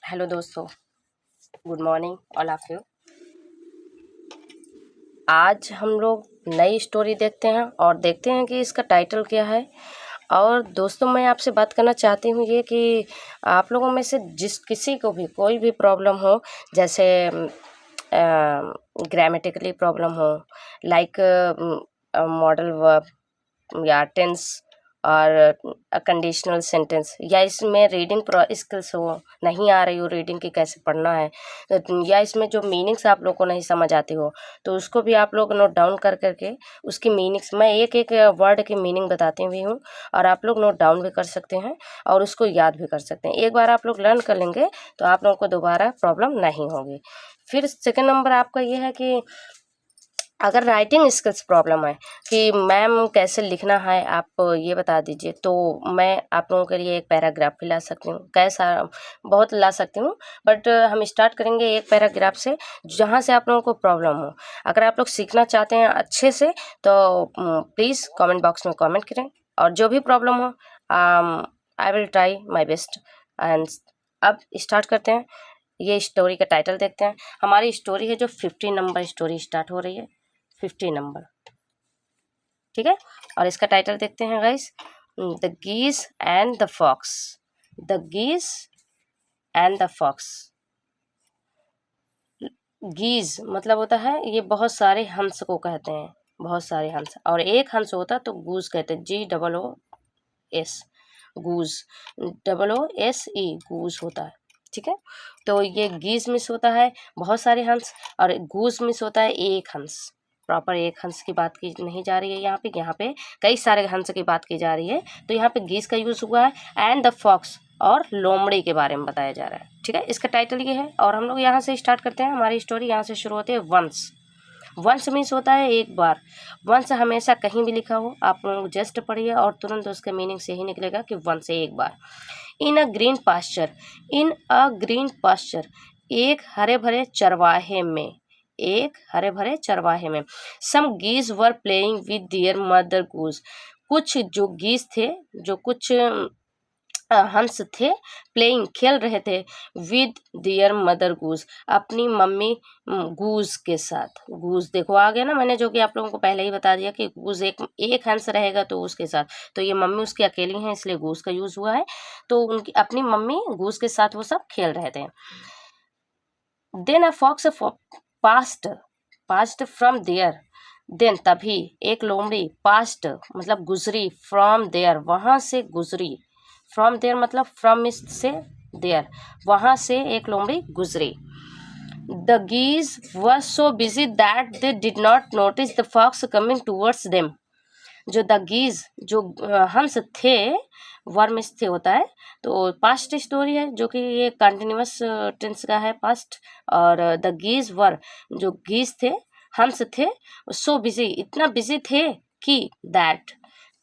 Hello दोस्तों, good morning all of you. आज हम लोग नई स्टोरी देखते हैं और देखते हैं कि इसका टाइटल क्या है। और दोस्तों, मैं आपसे बात करना चाहती हूँ ये कि आप लोगों में से जिस किसी को भी कोई भी प्रॉब्लम हो, जैसे ग्रामेटिकली प्रॉब्लम हो, लाइक मॉडल वर्ब या टेंस और कंडीशनल सेंटेंस, या इसमें रीडिंग स्किल्स हो, नहीं आ रही हो रीडिंग की कैसे पढ़ना है, या इसमें जो मीनिंग्स आप लोग को नहीं समझ आती हो, तो उसको भी आप लोग नोट डाउन कर करके उसकी मीनिंग्स, मैं एक एक वर्ड की मीनिंग बताती हुई हूँ और आप लोग नोट डाउन भी कर सकते हैं और उसको याद भी कर सकते हैं। एक बार आप लोग लर्न कर लेंगे तो आप लोगों को दोबारा प्रॉब्लम नहीं होगी। फिर सेकंड नंबर आपका ये है कि अगर राइटिंग स्किल्स प्रॉब्लम है कि मैम कैसे लिखना है आप ये बता दीजिए, तो मैं आप लोगों के लिए एक पैराग्राफ भी ला सकती हूँ, कैसा बहुत ला सकती हूँ, बट हम स्टार्ट करेंगे एक पैराग्राफ से जहाँ से आप लोगों को प्रॉब्लम हो। अगर आप लोग सीखना चाहते हैं अच्छे से तो प्लीज़ कमेंट बॉक्स में कमेंट करें, और जो भी प्रॉब्लम हो I will try my best. And अब स्टार्ट करते हैं, ये स्टोरी का टाइटल देखते हैं। हमारी स्टोरी है जो 50 नंबर स्टोरी स्टार्ट हो रही है, 50 नंबर, ठीक है। और इसका टाइटल देखते हैं guys, the geese and the fox. The geese and the fox. Geese मतलब होता है ये बहुत सारे हंस को कहते हैं, बहुत सारे हंस, और एक हंस होता तो गूज कहते हैं, GOOS, गूज, OOSE, गूज होता है, ठीक है। तो ये गीज मिस होता है बहुत सारे हंस, और गूज मिस होता है एक हंस। प्रॉपर एक हंस की बात की नहीं जा रही है यहाँ पे कई सारे हंस की बात की जा रही है। तो यहाँ पे गीज का यूज हुआ है एंड द फॉक्स, और लोमड़ी के बारे में बताया जा रहा है, ठीक है। इसका टाइटल ये है और हम लोग यहाँ से स्टार्ट करते हैं। हमारी स्टोरी यहाँ से शुरू होती है वंस। वंस मीन्स होता है एक बार। वंस हमेशा कहीं भी लिखा हो, आप लोग जस्ट पढ़िए और तुरंत उसके मीनिंग से ही निकलेगा कि वंस है एक बार। इन अ ग्रीन पास्चर, इन अ ग्रीन पास्चर, एक हरे भरे चरवाहे में, एक हरे भरे चरवाहे में। Some geese were playing with their mother goose, कुछ जो गीज थे, जो कुछ हंस थे, प्लेइंग खेल रहे थे, विद दियर मदर गूज, अपनी मम्मी गूज के साथ। गूज देखो आ गया ना, मैंने जो कि आप लोगों को पहले ही बता दिया कि गूज एक हंस रहेगा तो उसके साथ, तो ये मम्मी उसकी अकेली हैं इसलिए गूज का यूज हुआ है। तो उनकी अपनी मम्मी गूज के साथ वो सब खेल रहे थे। Then a fox passed, passed from there, then तभी एक लोमड़ी, पास्ट मतलब गुजरी, फ्रॉम देयर वहां से गुजरी, फ्रॉम देयर मतलब फ्रॉम से देयर, वहां से एक लोमड़ी गुजरी। The geese were so busy that they did not notice the fox coming towards them. जो द गीज जो हंस थे, वर्मिस थे होता है, तो पास्ट स्टोरी है जो कि ये कंटिन्यूअस टेंस का है, पास्ट। और द गीज वर, जो गीज थे, हंस थे, सो बिजी, इतना बिजी थे कि दैट,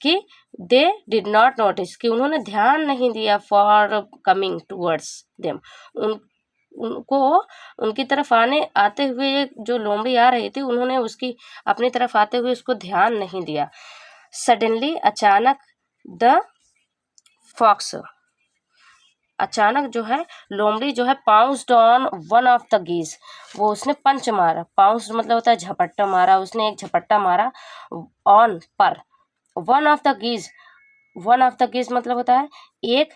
कि दे डिड नॉट नोटिस, कि उन्होंने ध्यान नहीं दिया, फॉर कमिंग टूवर्ड्स देम, उनको उनकी तरफ आते हुए जो लोमड़ी आ रही थी, उन्होंने उसकी अपनी तरफ आते हुए उसको ध्यान नहीं दिया। सडनली अचानक, द फॉक्स, अचानक जो है लोमड़ी जो है, pounced on one of the geese, वो उसने पंच मारा, पाउंस्ड मतलब होता है झपट्टा मारा, उसने एक झपट्टा मारा ऑन पर, one of the geese, one of the geese मतलब होता है एक,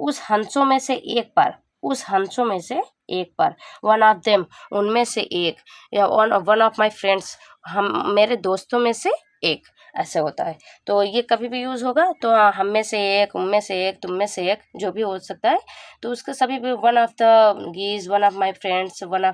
उस हंसों में से एक पर, उस हंसों में से एक पर, वन ऑफ देम उनमें से एक, या वन ऑफ माई फ्रेंड्स हम मेरे दोस्तों में से एक, ऐसे होता है। तो ये कभी भी यूज होगा तो हम में से एक, उनमें से एक, तुम में से एक, जो भी हो सकता है, तो उसका सभी भी one of the geese, one of my friends, one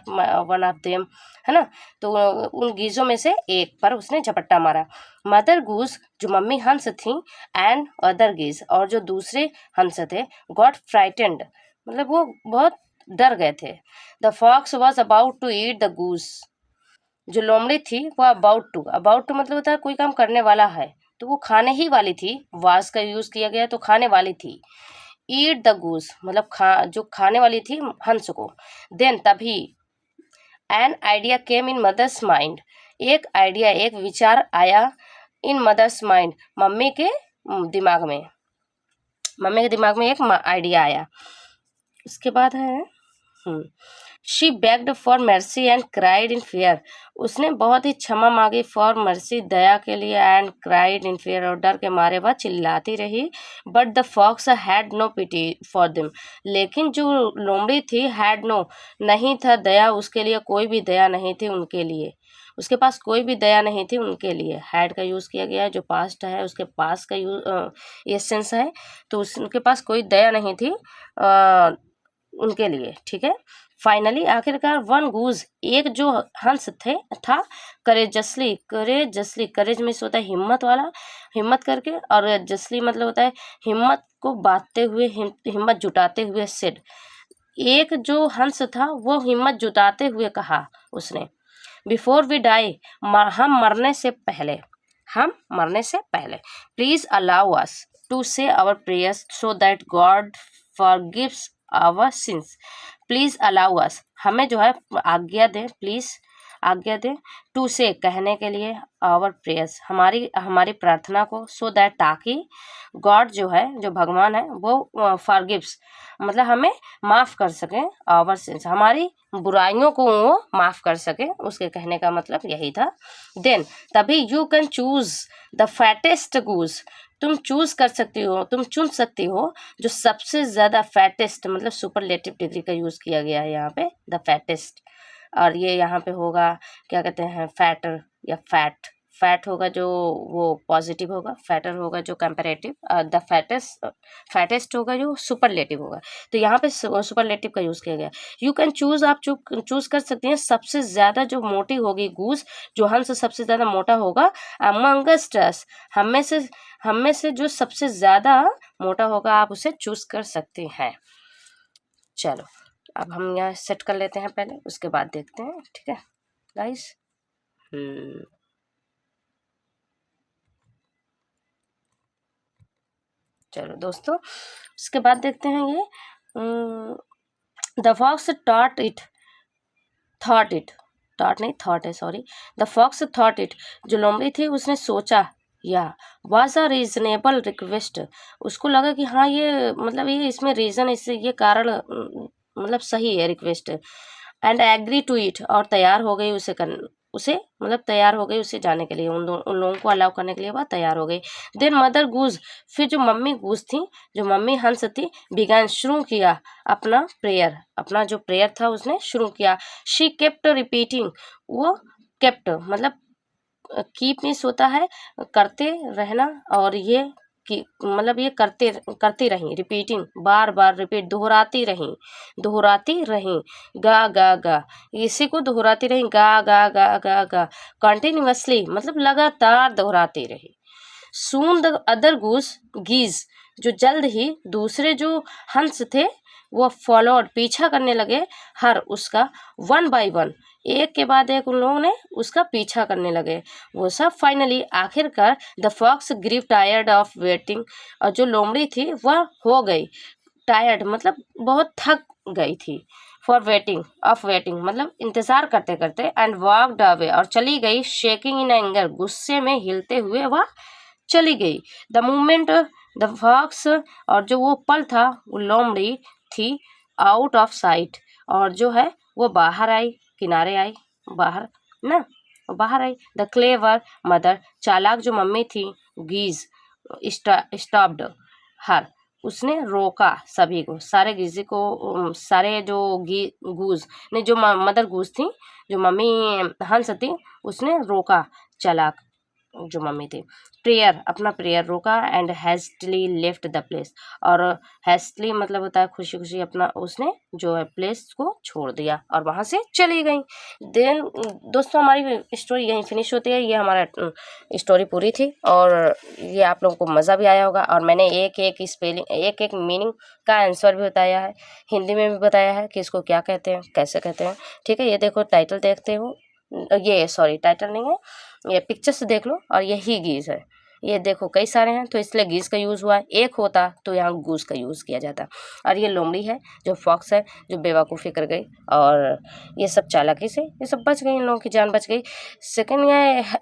of them, है ना। तो उन गीजों में से एक पर उसने झपट्टा मारा। मदर गूज जो मम्मी हंस थी, एंड अदर गीज और जो दूसरे हंस थे, गॉट फ्राइटेंड मतलब वो बहुत डर गए थे। The fox was about to eat the goose, जो लोमड़ी थी वो अबाउट टू, अबाउट टू मतलब होता है कोई काम करने वाला है, तो वो खाने ही वाली थी, वाज का यूज किया गया तो खाने वाली थी। ईट द गूज मतलब जो खाने वाली थी हंस को। देन तभी, an idea came in mother's mind, एक आइडिया, एक विचार आया, इन मदर्स माइंड मम्मी के दिमाग में, मम्मी के दिमाग में एक आइडिया आया। उसके बाद है she bagged for mercy and cried in fear, उसने बहुत ही क्षमा मांगी फॉर मर्सी, दया के लिए, एंड क्राइड इन फियर, और डर के मारे वह चिल्लाती रही। But the fox had no pity for them, लेकिन जो लोमड़ी थी हैड नो, नहीं था दया उसके लिए, कोई भी दया नहीं थी उनके लिए, उसके पास कोई भी दया नहीं थी उनके लिए। हैड का यूज़ किया गया है, जो पास्ट है उसके पास का ये सेंस है, तो उनके पास कोई दया नहीं थी उनके लिए, ठीक है। फाइनली आखिरकार वन गूज, एक जो हंस था, करेजसली, करेज में होता है हिम्मत वाला, हिम्मत करके, और जसली मतलब होता है हिम्मत को बांटते हुए, हिम्मत जुटाते हुए, सेड, एक जो हंस था वो हिम्मत जुटाते हुए कहा उसने, बिफोर वी डाई, हम मरने से पहले, please allow us to say our prayers so that God forgives our sins, please allow us, हमें जो है आज्ञा दें, प्लीज आज्ञा दें, टू से कहने के लिए, आवर प्रेयर्स हमारी प्रार्थना को, सो दैट ताकि, गॉड जो है, जो भगवान है, वो फॉरगिव्स मतलब हमें माफ़ कर सके, आवर सिंस हमारी बुराइयों को वो माफ़ कर सके, उसके कहने का मतलब यही था। देन तभी you can choose the fattest goose, तुम चूज कर सकती हो, तुम चुन सकती हो जो सबसे ज़्यादा फैटेस्ट, मतलब सुपरलेटिव डिग्री का यूज़ किया गया है यहाँ पे, द फैटेस्ट, और ये यहाँ पे होगा क्या कहते हैं, फैटर या फैट होगा जो वो पॉजिटिव होगा, फैटर होगा जो कंपैरेटिव, द फैटेस्ट होगा जो सुपरलेटिव होगा, तो यहाँ पे सुपरलेटिव का यूज़ किया गया। यू कैन चूज, आप चूज कर सकती हैं सबसे ज़्यादा जो मोटी होगी गूज, जो हंस सबसे ज़्यादा मोटा होगा, अमंगस्ट अस, हम में से जो सबसे ज़्यादा मोटा होगा आप उसे चूज कर सकते हैं। चलो अब हम यहाँ सेट कर लेते हैं पहले, उसके बाद देखते हैं, ठीक है गाइस। चलो दोस्तों, उसके बाद देखते हैं ये, the fox thought it, the fox thought it, जो लोमड़ी थी उसने सोचा, या वाज अ रीजनेबल रिक्वेस्ट, उसको लगा कि हाँ ये मतलब ये इसमें रीज़न, इससे ये कारण मतलब सही है request, and agree to it, और तैयार हो गई उसे मतलब तैयार हो गई उसे जाने के लिए, उन लोगों को अलाउ करने के लिए वह तैयार हो गई। देन मदर गूज, फिर जो मम्मी गूज थी, जो मम्मी हंस थी, बिगैन शुरू किया अपना प्रेयर, अपना जो प्रेयर था उसने शुरू किया। शी केप्ट रिपीटिंग, वो केप्ट मतलब कीप मीन्स होता है करते रहना, और ये कि मतलब ये करती रही, रिपीटिंग बार बार रिपीट, दोहराती रही, गा गा गा, इसी को दोहराती रही, गा गा गा गा गा, कंटिन्यूअसली मतलब लगातार दोहराती रही। सून द अदर गीज, जो जल्द ही दूसरे जो हंस थे वो फॉलोड, पीछा करने लगे, हर उसका, वन बाय वन, एक के बाद एक उन लोगों ने उसका पीछा करने लगे वो सब। फाइनली आखिरकार the fox grew tired of waiting, और जो लोमड़ी थी वह हो गई टायर्ड मतलब बहुत थक गई थी, फॉर वेटिंग मतलब इंतजार करते करते, एंड वॉकड अवे, और चली गई, शेकिंग इन एंगर, गुस्से में हिलते हुए वह चली गई। द मोमेंट द फॉक्स, और जो वो पल था वो लोमड़ी थी आउट ऑफ साइट, और जो है वो बाहर आई, किनारे आई, बाहर आई। द क्लेवर मदर, चालाक जो मम्मी थी, गीज स्टॉप्ड हर, उसने रोका सभी को, सारे गीजी को, सारे जो गूज ने, जो मदर गूज थी, जो मम्मी हंस थी, उसने रोका चालाक जो मम्मी थी, प्रेयर अपना प्रेयर रोका, एंड हैस्टली लेफ्ट द प्लेस, और हैस्टली मतलब होता है खुशी खुशी अपना, उसने जो है प्लेस को छोड़ दिया और वहाँ से चली गई। देन दोस्तों हमारी स्टोरी यहीं फिनिश होती है, ये हमारा स्टोरी पूरी थी, और ये आप लोगों को मज़ा भी आया होगा, और मैंने एक एक स्पेलिंग, एक एक मीनिंग का आंसर भी बताया है, हिंदी में भी बताया है कि इसको क्या कहते हैं, कैसे कहते हैं, ठीक है। ये देखो टाइटल देखते हो, ये सॉरी टाइटल नहीं है, ये पिक्चर से देख लो, और यही गीज है, ये देखो कई सारे हैं तो इसलिए गीज़ का यूज़ हुआ है, एक होता तो यहाँ गूस का यूज़ किया जाता। और ये लोमड़ी है जो फॉक्स है जो बेवकूफ़ी कर गई और ये सब चालाकी से ये सब बच गई, इन लोगों की जान बच गई। सेकंड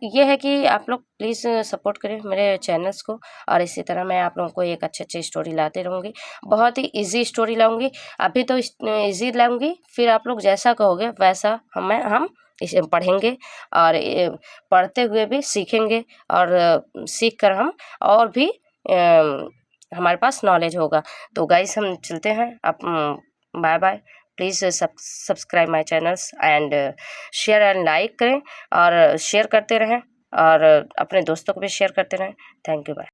ये है कि आप लोग प्लीज़ सपोर्ट करें मेरे चैनल्स को और इसी तरह मैं आप लोगों को एक अच्छी स्टोरी लाते रहूँगी। बहुत ही ईजी स्टोरी लाऊँगी, अभी तो ईजी लाऊँगी, फिर आप लोग जैसा कहोगे वैसा हम इसे पढ़ेंगे और पढ़ते हुए भी सीखेंगे और सीख कर हम और भी हमारे पास नॉलेज होगा। तो गाइस हम चलते हैं, अब bye bye. Please subscribe my channels and share and like करें और शेयर करते रहें और अपने दोस्तों को भी शेयर करते रहें। Thank you, bye.